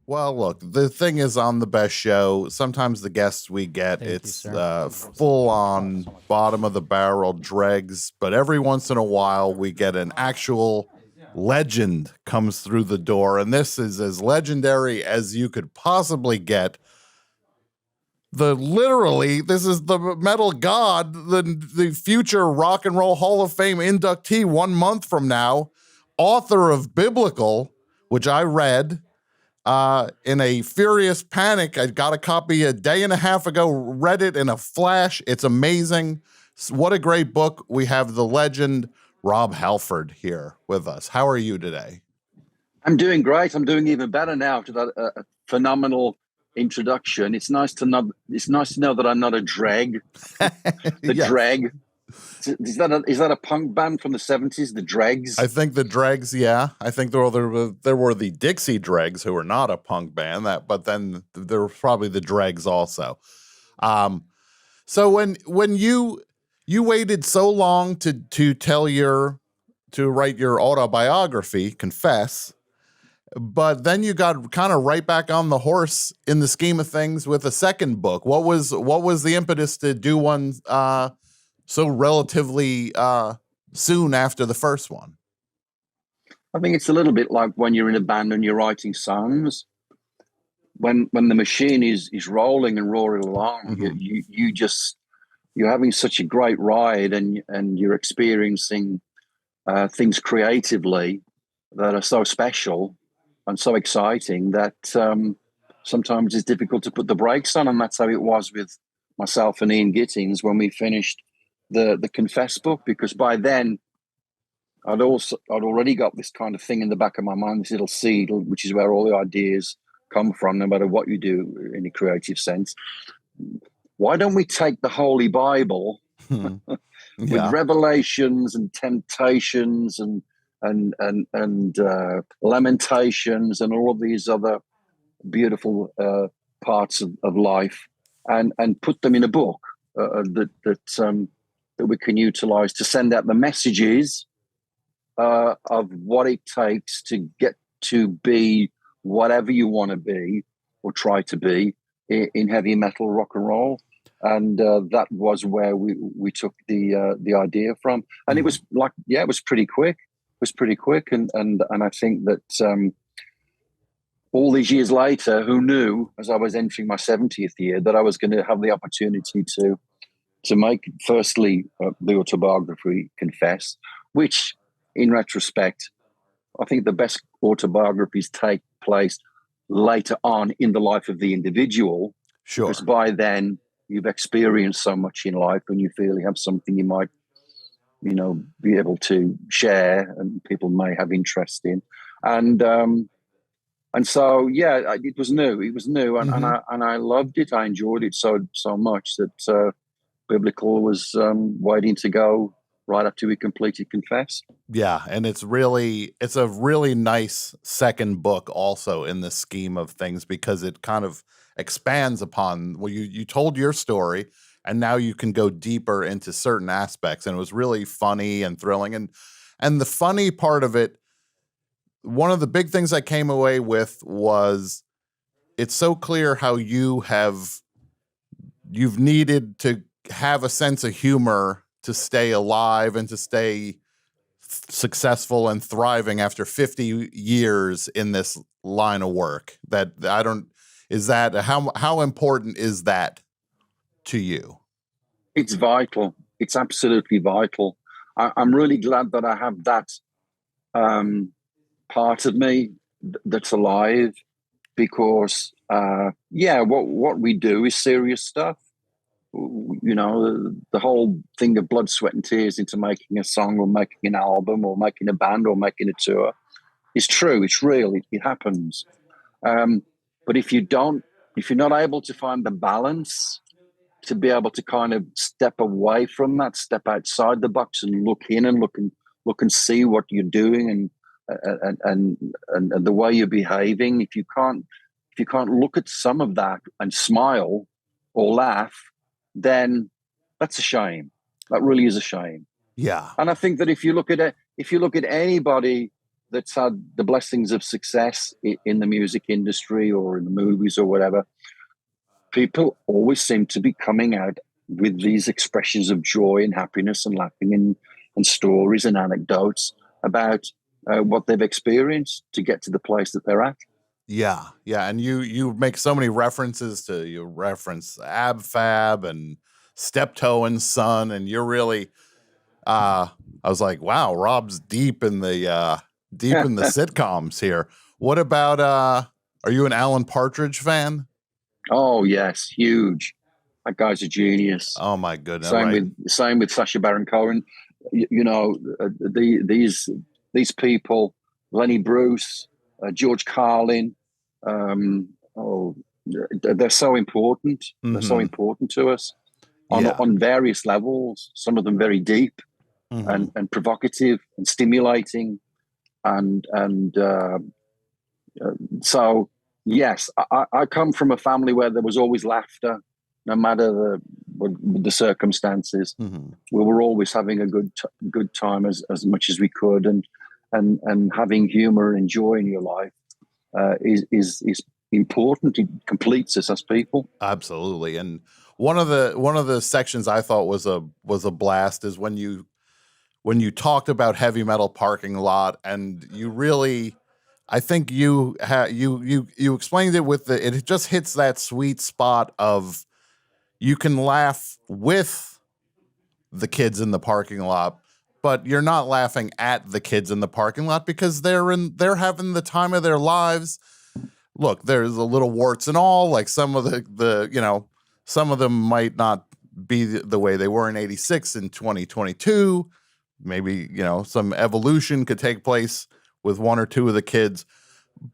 Well, look, the thing is on the best show, sometimes the guests we get, Thank you, it's sir. full on bottom of the barrel dregs, but every once in a while we get an actual legend comes through the door, and this is as legendary as you could possibly get. This is the metal god, the future Rock and Roll Hall of Fame inductee 1 month from now, author of Biblical, which I read in a furious panic. I got a copy a day and a half ago, read it in a flash. It's amazing. What a great book. We have the legend Rob Halford here with us. How are you today? I'm doing great. I'm doing even better now after that phenomenal introduction. It's nice to know. It's nice to know that I'm not a drag. The Yes. Drag. Is that a punk band from the 70s? The Dregs. I think the Dregs, yeah. I think there were the Dixie Dregs, who were not a punk band, but then there were probably the Dregs also. So when you waited so long to write your autobiography, Confess, but then you got kind of right back on the horse in the scheme of things with a second book. What was the impetus to do one so relatively soon after the first one? I think it's a little bit like when you're in a band and you're writing songs. When the machine is rolling and roaring along, you're having such a great ride, and you're experiencing things creatively that are so special and so exciting that sometimes it's difficult to put the brakes on. And that's how it was with myself and Ian Gittins when we finished the Confess book, because by then I'd already got this kind of thing in the back of my mind, this little seed, which is where all the ideas come from, no matter what you do in a creative sense. Why don't we take the Holy Bible with revelations and temptations and lamentations and all of these other beautiful parts of life, and put them in a book that we can utilize to send out the messages of what it takes to get to be whatever you want to be or try to be in heavy metal rock and roll. And that was where we took the idea from. And it was like, it was pretty quick. It was pretty quick. And I think that all these years later, who knew, as I was entering my 70th year, that I was going to have the opportunity to make, firstly, the autobiography Confess, which, in retrospect, I think the best autobiographies take place later on in the life of the individual. Sure. Because by then you've experienced so much in life and you feel you have something you might, be able to share and people may have interest in. And so, it was new. It was new, and I loved it. I enjoyed it so much that Biblical was waiting to go right after we completed Confess. Yeah, and it's a really nice second book also in the scheme of things, because it kind of expands upon, well, you told your story and now you can go deeper into certain aspects, and it was really funny and thrilling. And the funny part of it, one of the big things I came away with was it's so clear how you've needed to have a sense of humor to stay alive and to stay successful and thriving after 50 years in this line of work. How important is that to you? It's vital. It's absolutely vital. I'm really glad that I have that part of me that's alive, because what we do is serious stuff. The whole thing of blood, sweat and tears into making a song or making an album or making a band or making a tour is true. It's real. It happens. But if you're not able to find the balance to be able to kind of step away from that, step outside the box and look in and look and see what you're doing and the way you're behaving, if you can't look at some of that and smile or laugh, then that's a shame. That really is a shame. Yeah. And I think that if you look at anybody that's had the blessings of success in the music industry or in the movies or whatever, people always seem to be coming out with these expressions of joy and happiness and laughing and stories and anecdotes about what they've experienced to get to the place that they're at. Yeah, yeah, and you make so many references to you reference Ab Fab and Steptoe and Son, and you're really I was like, wow, Rob's deep in the sitcoms here. What about are you an Alan Partridge fan? Oh yes, huge. That guy's a genius. Oh my goodness, right. Same with Sacha Baron Cohen. These people, Lenny Bruce, George Carlin. Oh, they're so important. They're so important to us on various levels. Some of them very deep and provocative and stimulating, and so yes, I come from a family where there was always laughter, no matter the circumstances. We were always having a good time as much as we could, and having humor and joy in your life is important. It completes us as people. Absolutely. And one of the sections I thought was a blast is when you talked about Heavy Metal Parking Lot, and you really, I think you explained it with it just hits that sweet spot of you can laugh with the kids in the parking lot, but you're not laughing at the kids in the parking lot because they're having the time of their lives. Look, there's a little warts and all, like some of some of them might not be the way they were in 86 in 2022. Maybe, some evolution could take place with one or two of the kids.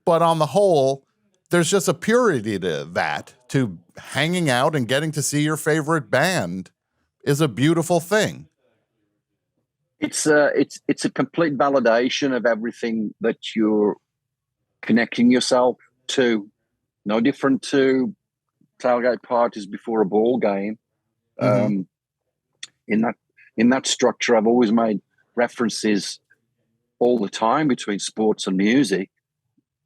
But on the whole, there's just a purity to that, to hanging out and getting to see your favorite band is a beautiful thing. It's a complete validation of everything that you're connecting yourself to. No different to tailgate parties before a ball game. In that structure, I've always made references all the time between sports and music,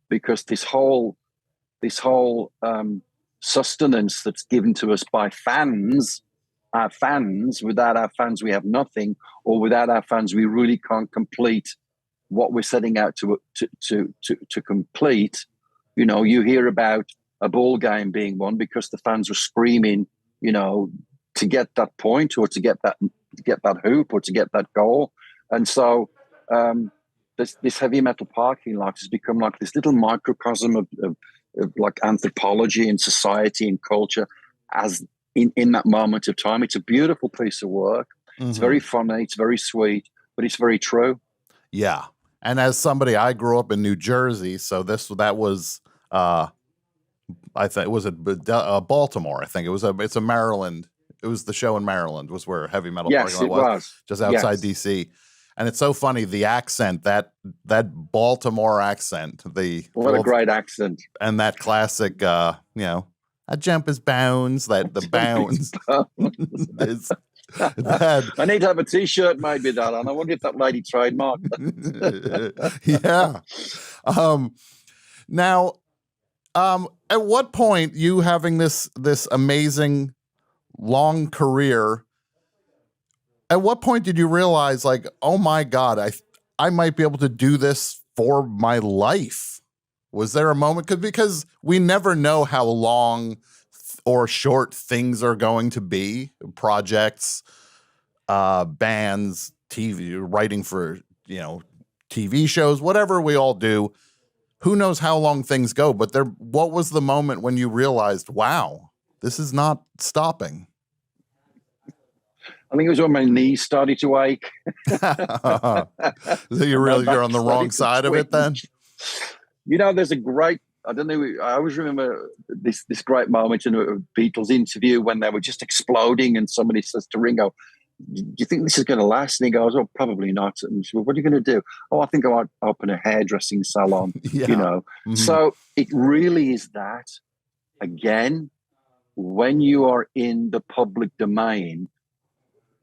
because this whole sustenance that's given to us by fans, our fans. Without our fans, we have nothing, or without our fans, we really can't complete what we're setting out to complete. You hear about a ball game being won because the fans were screaming, to get that point, or to get that hoop, or to get that goal. And so this heavy metal parking lot has become like this little microcosm of like anthropology and society and culture as in that moment of time. It's a beautiful piece of work. It's very funny, it's very sweet, but it's very true. Yeah. And as somebody, I grew up in New Jersey, so that was I think it was Baltimore. I think it's a Maryland. It was the show in Maryland was where Heavy Metal Parking Lot was, just outside DC. And it's so funny, the accent, that Baltimore accent, what a great accent. And that classic a jump is bounds, that the bounds is that. I need to have a t-shirt made with that, and I wonder if that lady trademarked it. Yeah. Now, at what point, you having this amazing long career, at what point did you realize, like, oh my God, I might be able to do this for my life? Was there a moment? Because we never know how long or short things are going to be, projects, bands, TV, writing for, TV shows, whatever we all do. Who knows how long things go, but what was the moment when you realized, wow, this is not stopping? I think it was when my knees started to ache. So you're on the wrong side of it then? There's a great, I don't know, I always remember this great moment in a Beatles interview when they were just exploding, and somebody says to Ringo, do you think this is going to last? And he goes, oh, probably not. And she goes, what are you going to do? Oh, I think I might open a hairdressing salon, So it really is that, again, when you are in the public domain,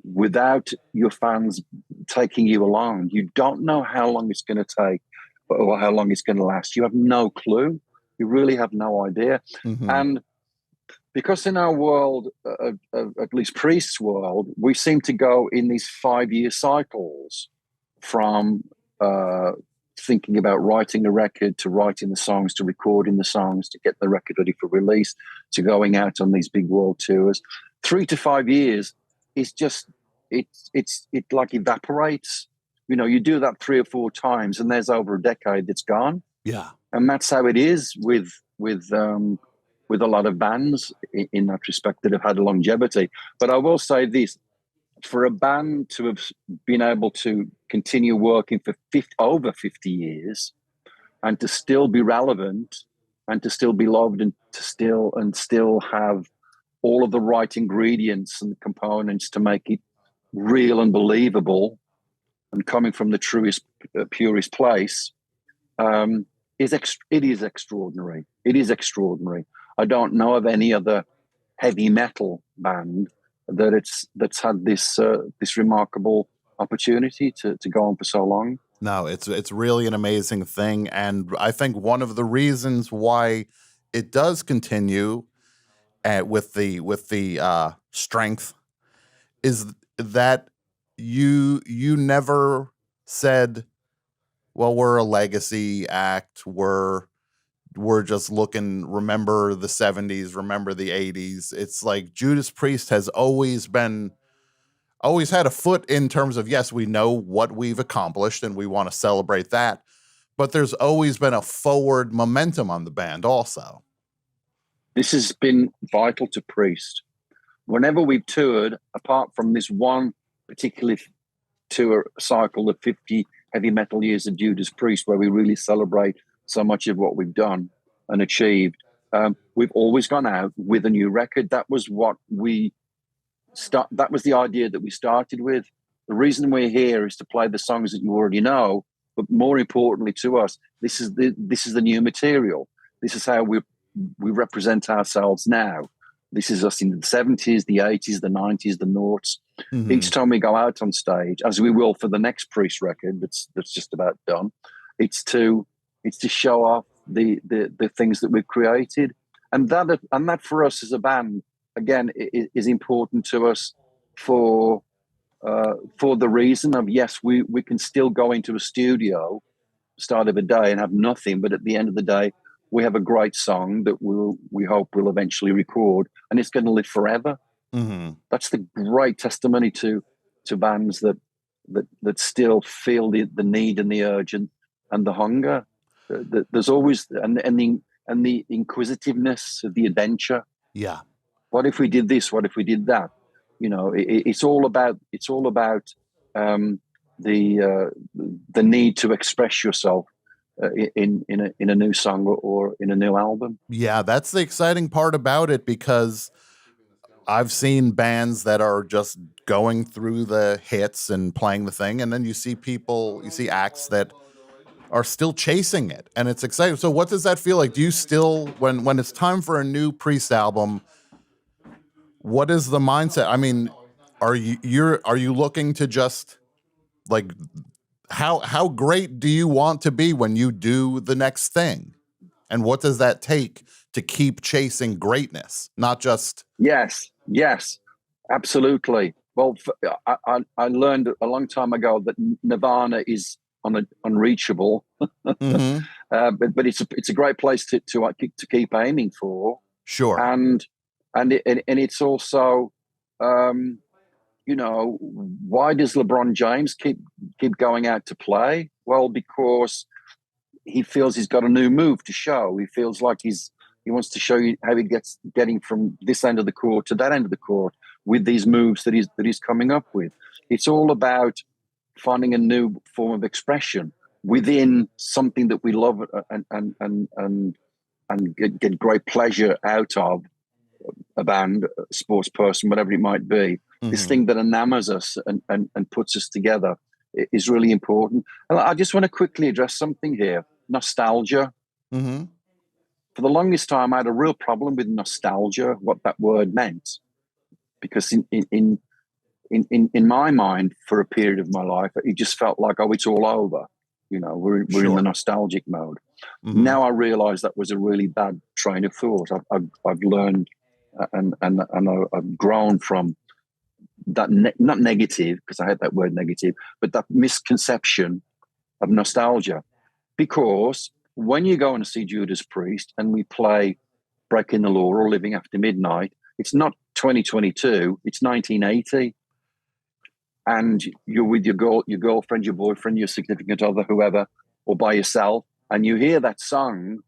without your fans taking you along, you don't know how long it's going to take or how long it's going to last. You have no clue. You really have no idea. Hmm. And because in our world, at least Priest's world, we seem to go in these 5-year cycles from thinking about writing a record to writing the songs to recording the songs to get the record ready for release to going out on these big world tours. 3 to 5 years is just it like evaporates. You know, you do that 3 or 4 times, and there's over a decade that's gone. Yeah. And that's how it is with a lot of bands in that respect that have had longevity. But I will say this: for a band to have been able to continue working for over 50 years and to still be relevant and to still be loved and to still have all of the right ingredients and components to make it real and believable and coming from the truest, purest place, it is extraordinary. It is extraordinary. I don't know of any other heavy metal band that's had this remarkable opportunity to go on for so long. No, it's really an amazing thing, and I think one of the reasons why it does continue with the strength is that you never said, well, we're a legacy act, we're just looking, remember the 70s, remember the 80s. It's like Judas Priest has always had a foot in terms of, yes, we know what we've accomplished and we want to celebrate that, but there's always been a forward momentum on the band also. This has been vital to Priest. Whenever we've toured, apart from this one particular tour cycle of 50 heavy metal years of Judas Priest, where we really celebrate so much of what we've done and achieved, we've always gone out with a new record. That was what that was the idea that we started with. The reason we're here is to play the songs that you already know, but more importantly to us, this is the new material. This is how we represent ourselves now. This is us in the 70s, the 80s, the 90s, the noughts. Mm-hmm. Each time we go out on stage, as we will for the next Priest record that's just about done, it's to show off the things that we've created. And that for us as a band, again, is important to us for the reason of, yes, we can still go into a studio start of a day and have nothing, but at the end of the day, we have a great song that we hope we'll eventually record, and it's going to live forever. Mm-hmm. That's the great testimony to bands that still feel the need and the urge and the hunger. There's always and the inquisitiveness of the adventure. Yeah. What if we did this? What if we did that? You know, it's all about the need to express yourself in a new song or in a new album. Yeah, that's the exciting part about it, because I've seen bands that are just going through the hits and playing the thing, and then you see acts that are still chasing it, and it's exciting. So what does that feel like? Do you still, when it's time for a new Priest album, what is the mindset? I mean, are you looking to just, like, how great do you want to be when you do the next thing? And what does that take to keep chasing greatness? Not just... Yes, absolutely. Well, I learned a long time ago that Nirvana is unreachable, mm-hmm. but it's a great place to keep aiming for. Sure. And it's also, why does LeBron James keep going out to play? Well, because he feels he's got a new move to show. He feels like he wants to show you how he getting from this end of the court to that end of the court with these moves that he's coming up with. It's all about finding a new form of expression within something that we love and get great pleasure out of. A band, a sports person, whatever it might be. Mm-hmm. This thing that enamors us and puts us together is really important. And I just want to quickly address something here. Nostalgia. Mm-hmm. For the longest time, I had a real problem with nostalgia, what that word meant, because in my mind, for a period of my life, it just felt like, oh, it's all over. We're in the Sure. nostalgic mode. Hmm. Now I realize that was a really bad train of thought. I've learned and I've grown from that, not negative, because I hate that word negative, but that misconception of nostalgia. Because when you go and see Judas Priest and we play Breaking the Law or Living After Midnight, it's not 2022, it's 1980. And you're with your girlfriend, your boyfriend, your significant other, whoever, or by yourself, and you hear that song,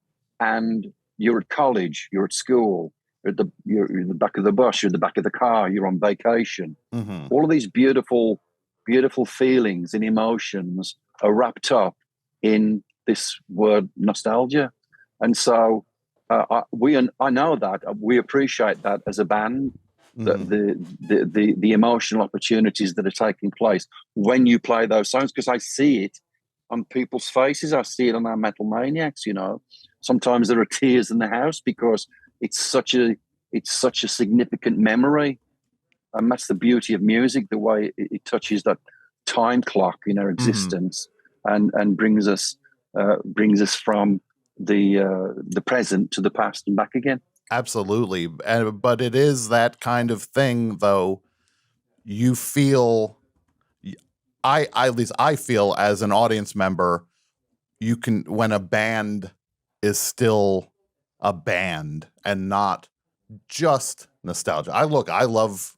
and you're at college, you're at school, you're in the back of the bus, you're in the back of the car, you're on vacation. Hmm. All of these beautiful, beautiful feelings and emotions are wrapped up in this word nostalgia. And so I know that we appreciate that as a band, the, Hmm. the emotional opportunities that are taking place when you play those songs, because I see it on people's faces. I see it on our metal maniacs. Sometimes there are tears in the house because it's such a significant memory, and that's the beauty of music, the way it touches that time clock in our Hmm. existence, and brings us from the present to the past and back again. Absolutely. But it is that kind of thing, though. You feel, at least I feel as an audience member, you can, when a band is still a band and not just nostalgia. I love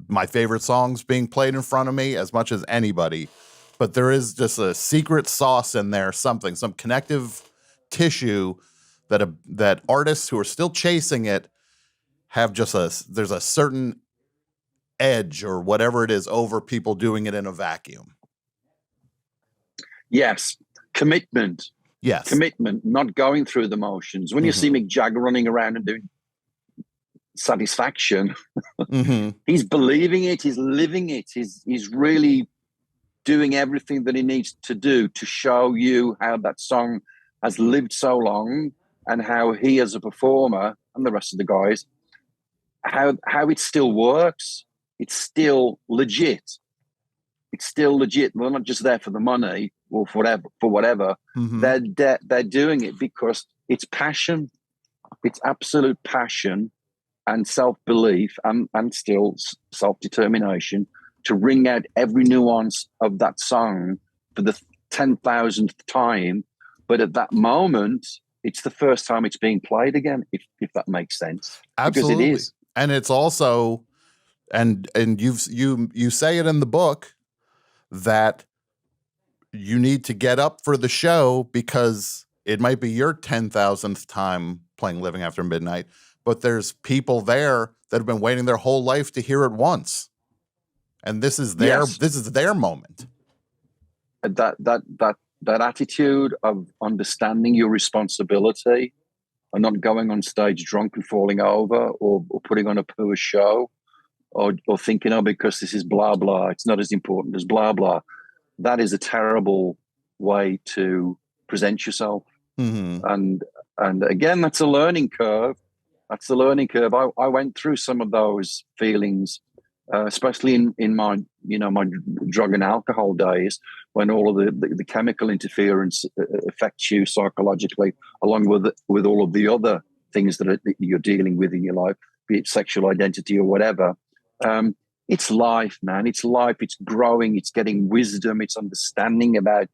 my favorite songs being played in front of me as much as anybody, but there is just a secret sauce in there, some connective tissue that artists who are still chasing it have there's a certain edge or whatever it is over people doing it in a vacuum. Yes, commitment, Yes. not going through the motions. When you see Hmm. Mick Jagger running around and doing Satisfaction, Hmm. he's believing it, he's living it, he's really doing everything that he needs to do to show you how that song has lived so long, and how he as a performer and the rest of the guys, how it still works. It's still legit. It's still legit. They're not just there for the money or for whatever. Hmm. They're doing it because it's passion. It's absolute passion and self-belief, and still self-determination to wring out every nuance of that song for the 10,000th time. But at that moment, it's the first time it's being played again, if that makes sense, because it Absolutely. is. And it's also, and you say it in the book that you need to get up for the show because it might be your 10,000th time playing Living After Midnight, but there's people there that have been waiting their whole life to hear it once. And Yes, this is their moment. that attitude of understanding your responsibility and not going on stage drunk and falling over, or putting on a poor show, or thinking, oh, because this is blah blah, it's not as important as blah blah. That is a terrible way to present yourself. Hmm. And again, that's a learning curve. That's the learning curve. I went through some of those feelings, especially in my my drug and alcohol days, when all of the chemical interference affects you psychologically, along with all of the other things that you're dealing with in your life, be it sexual identity or whatever. Um, it's life, man. It's life. It's growing. It's getting wisdom. It's understanding about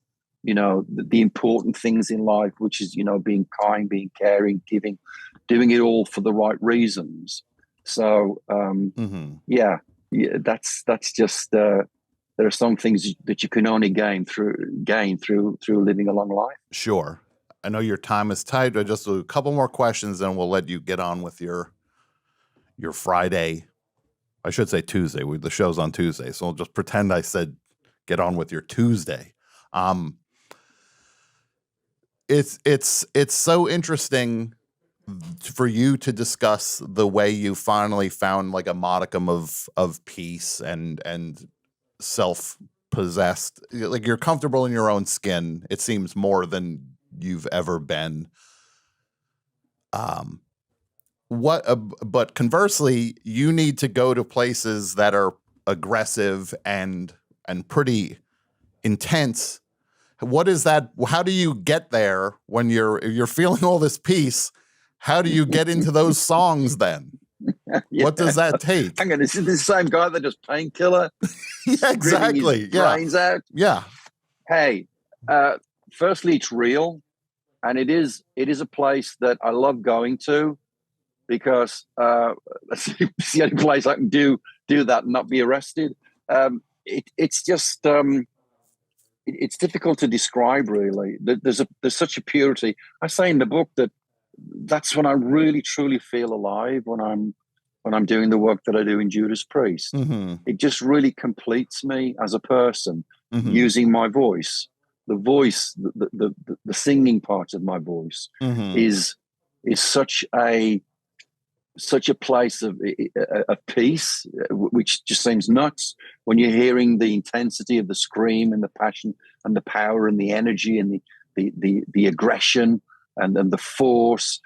the important things in life, which is being kind, being caring, giving, doing it all for the right reasons. So Hmm. yeah, that's just there are some things that you can only gain through living a long life. Sure. I know your time is tight, but just a couple more questions and we'll let you get on with your Friday. I should say Tuesday. The show's on Tuesday, so I'll just pretend I said get on with your Tuesday. Um, it's so interesting for you to discuss the way you finally found like a modicum of peace and self possessed, like you're comfortable in your own skin. It seems more than you've ever been. Um, but conversely, you need to go to places that are aggressive and pretty intense what is that? How do you get there when you're feeling all this peace? How do you get into those songs then? Yeah. What does that take? Hang on, this is the same guy that does Painkiller, Yeah, exactly. his brains out. Yeah. Hey, firstly, it's real, and it is a place that I love going to because it's the only place I can do that and not be arrested. It's just it's difficult to describe, really. There's such a purity. I say in the book that's when I really truly feel alive, when I'm doing the work that I do in Judas Priest. Mm-hmm. It just really completes me as a person, Mm-hmm. using my voice. The voice, the singing part of my voice, mm-hmm. is such a place of peace, which just seems nuts when you're hearing the intensity of the scream and the passion and the power and the energy and the aggression and the force,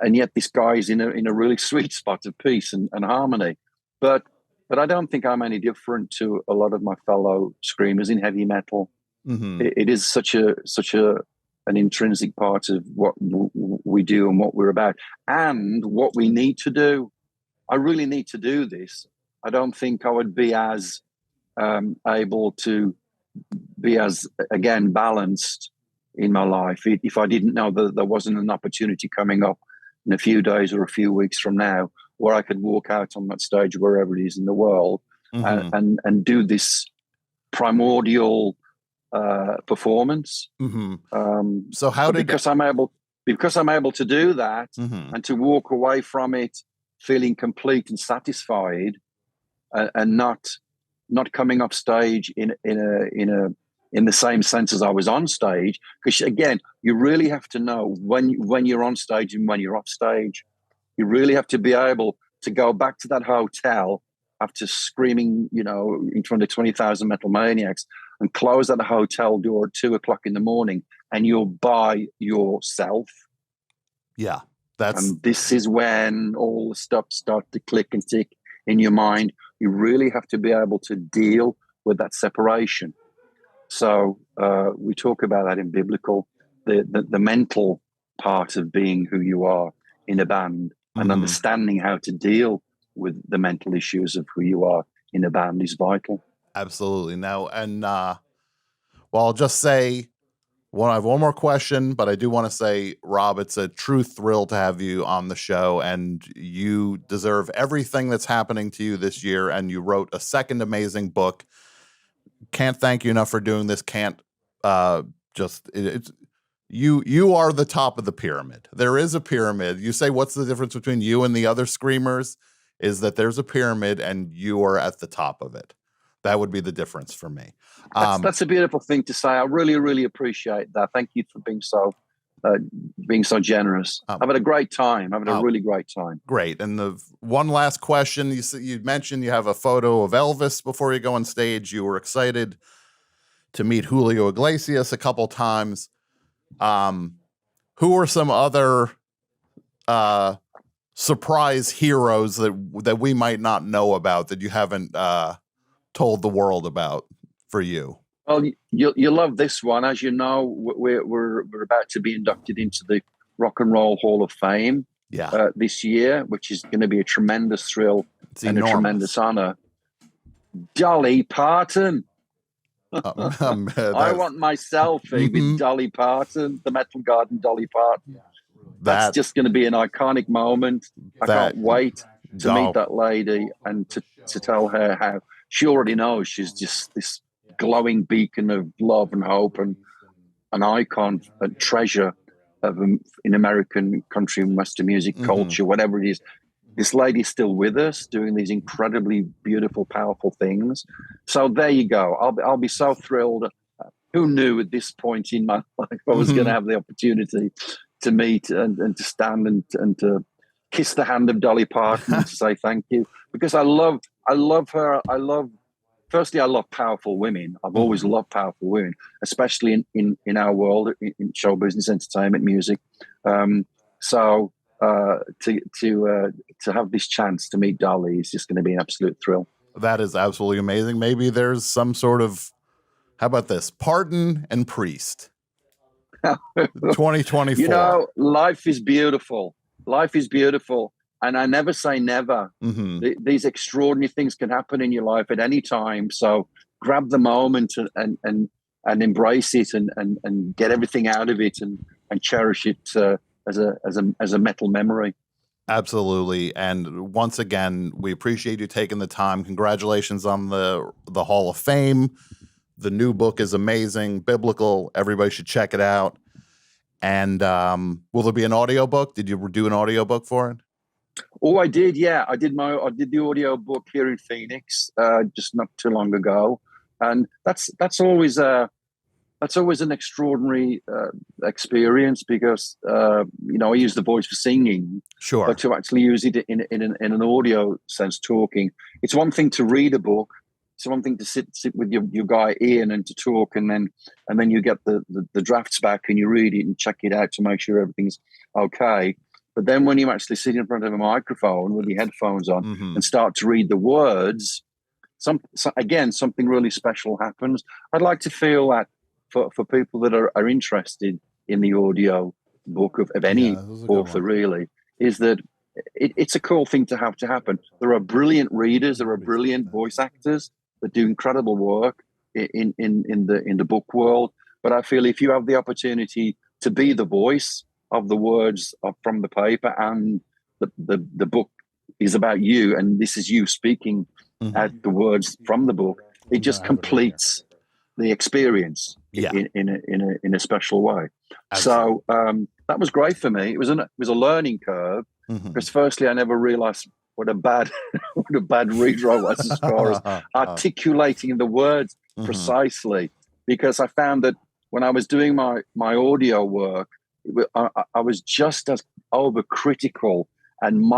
and yet this guy is in a really sweet spot of peace and harmony. But I don't think I'm any different to a lot of my fellow screamers in heavy metal. Mm-hmm. It is such an intrinsic part of what we do and what we're about and what we need to do. I really need to do this. I don't think I would be as able to be as, again, balanced in my life if I didn't know that there wasn't an opportunity coming up in a few days or a few weeks from now where I could walk out on that stage wherever it is in the world, mm-hmm. and do this primordial performance. Mm-hmm. So how did because I'm able to do that, mm-hmm. and to walk away from it feeling complete and satisfied, and not coming off stage in the same sense as I was on stage. Because again, you really have to know when you're on stage and when you're off stage. You really have to be able to go back to that hotel after screaming, in front of 20,000 metal maniacs, and close that hotel door at 2:00 in the morning, and you're by yourself. Yeah, and this is when all the stuff starts to click and tick in your mind. You really have to be able to deal with that separation. So we talk about that in biblical, the mental part of being who you are in a band, and mm-hmm. understanding how to deal with the mental issues of who you are in a band is vital. Absolutely. Now, and I'll just say, I have one more question, but I do want to say, Rob, it's a true thrill to have you on the show, and you deserve everything that's happening to you this year. And you wrote a second amazing book. Can't thank you enough for doing this. Can't it's you are the top of the pyramid. There is a pyramid. You say, what's the difference between you and the other screamers? Is that there's a pyramid and you are at the top of it. That would be the difference for me. That's a beautiful thing to say. I really, really appreciate that. Thank you for being so generous. I've had a great time. I've had a really great time. Great. And the one last question, you mentioned you have a photo of Elvis before you go on stage. You were excited to meet Julio Iglesias a couple times. Who are some other surprise heroes that we might not know about, that you haven't told the world about for you? Well, you'll love this one. As you know, we're about to be inducted into the Rock and Roll Hall of Fame this year, which is going to be a tremendous thrill and a tremendous honor. Dolly Parton. I want my selfie with Dolly Parton, the Metal Garden Dolly Parton. That's just going to be an iconic moment. I can't wait to meet that lady and to tell her how she already knows she's just this glowing beacon of love and hope, and an icon, a treasure of in American country and Western music culture, whatever it is. This lady's still with us, doing these incredibly beautiful, powerful things. So there you go. I'll be so thrilled. Who knew at this point in my life I was going to have the opportunity to meet and to stand and to kiss the hand of Dolly Parton and to say thank you, because I love her. Firstly, I love powerful women. I've always loved powerful women, especially in our world, in show business, entertainment, music. So to have this chance to meet Dolly is just going to be an absolute thrill. That is absolutely amazing. Maybe there's some sort of How about this? Pardon and Priest. 2024. You know, life is beautiful. Life is beautiful. And I never say never. Mm-hmm. These extraordinary things can happen in your life at any time. So grab the moment and embrace it and get everything out of it and cherish it as a metal memory. Absolutely. And once again, we appreciate you taking the time. Congratulations on the Hall of Fame. The new book is amazing, biblical. Everybody should check it out. And will there be an audiobook? Did you do an audiobook for it? Oh, I did. Yeah, I did the audio book here in Phoenix just not too long ago, and that's always an extraordinary experience because you know, I use the voice for singing, sure, but to actually use it in an audio sense, talking. It's one thing to read a book. It's one thing to sit with your guy Ian and to talk, and then you get the drafts back and you read it and check it out to make sure everything's okay. But then when you actually sit in front of a microphone with your headphones on and start to read the words, something really special happens. I'd like to feel that for people that are interested in the audio book of any author, really, is that it's a cool thing to have to happen. There are brilliant readers, there are brilliant voice actors that do incredible work in the book world. But I feel if you have the opportunity to be the voice of the words from the paper, and the book is about you, and this is you speaking at the words from the book, it just completes the experience in a special way. Absolutely. So that was great for me. It was a learning curve because firstly I never realized what a bad reader I was as far as articulating the words precisely, because I found that when I was doing my audio work, I was just as overcritical and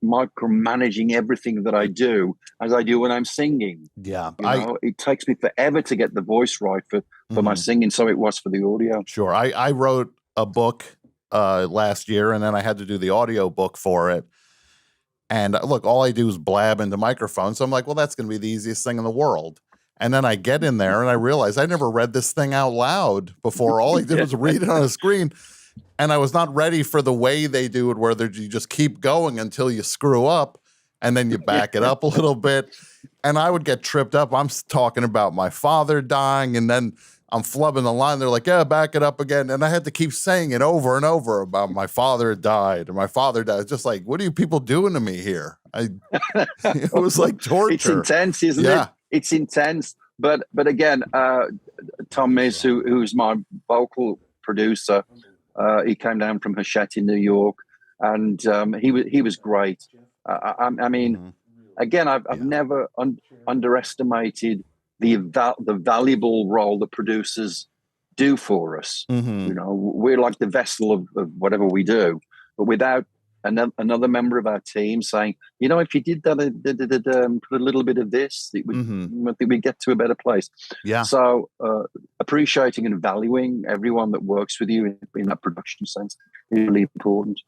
micromanaging everything that I do as I do when I'm singing. Yeah, it takes me forever to get the voice right for my singing. So it was for the audio. Sure. I wrote a book last year, and then I had to do the audio book for it. And look, all I do is blab into microphone. So I'm like, well, that's going to be the easiest thing in the world. And then I get in there and I realize I never read this thing out loud before. All I did was read it on a screen. And I was not ready for the way they do it, where you just keep going until you screw up and then you back it up a little bit. And I would get tripped up. I'm talking about my father dying, and then I'm flubbing the line. They're like, yeah, back it up again. And I had to keep saying it over and over about my father died and my father died. It's just like, what are you people doing to me here? It was like torture. It's intense, isn't it? It's intense. But again, Tom Miz, who's my vocal producer, he came down from Hachette in New York, and he was great. I mean, again, I've never underestimated the valuable role that producers do for us. You know, we're like the vessel of whatever we do, but without another member of our team saying, you know, if you did that, put a little bit of this, I think we get to a better place. Yeah. So appreciating and valuing everyone that works with you in that production sense is really important.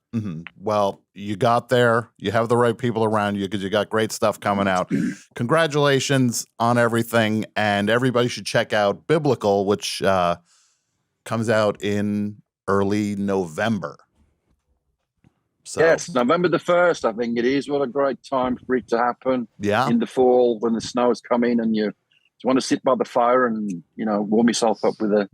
Well, you got there. You have the right people around you because you got great stuff coming out. Congratulations on everything. And everybody should check out Biblical, which comes out in early November. So. Yes, November the 1st, I think it is. What a great time for it to happen. Yeah. In the fall when the snow is coming and you want to sit by the fire and, you know, warm yourself up with a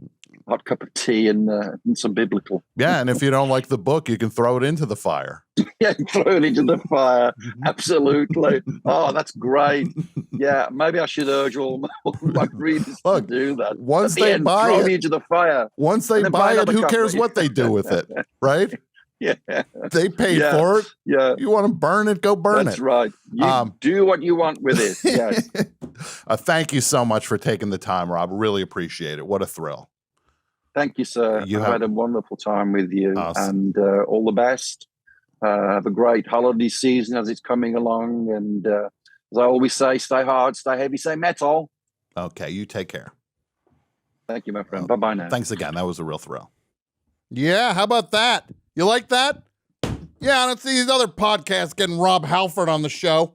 hot cup of tea and some Biblical. Yeah, and if you don't like the book, you can throw it into the fire. Yeah, throw it into the fire. Absolutely. Oh, that's great. Yeah, maybe I should urge all my readers to do that. Once they buy it, into the fire. Once they buy it, who cares what they do with it, right? Yeah, they paid for it. Yeah, you want to burn it? Go burn it. That's right. You do what you want with it. Yes. Thank you so much for taking the time, Rob. Really appreciate it. What a thrill. Thank you, sir. I've had a wonderful time with you, and all the best. Have a great holiday season as it's coming along, and as I always say, stay hard, stay heavy, stay metal. Okay, you take care. Thank you, my friend. Bye-bye now. Thanks again. That was a real thrill. Yeah, how about that? You like that? Yeah, I don't see these other podcasts getting Rob Halford on the show.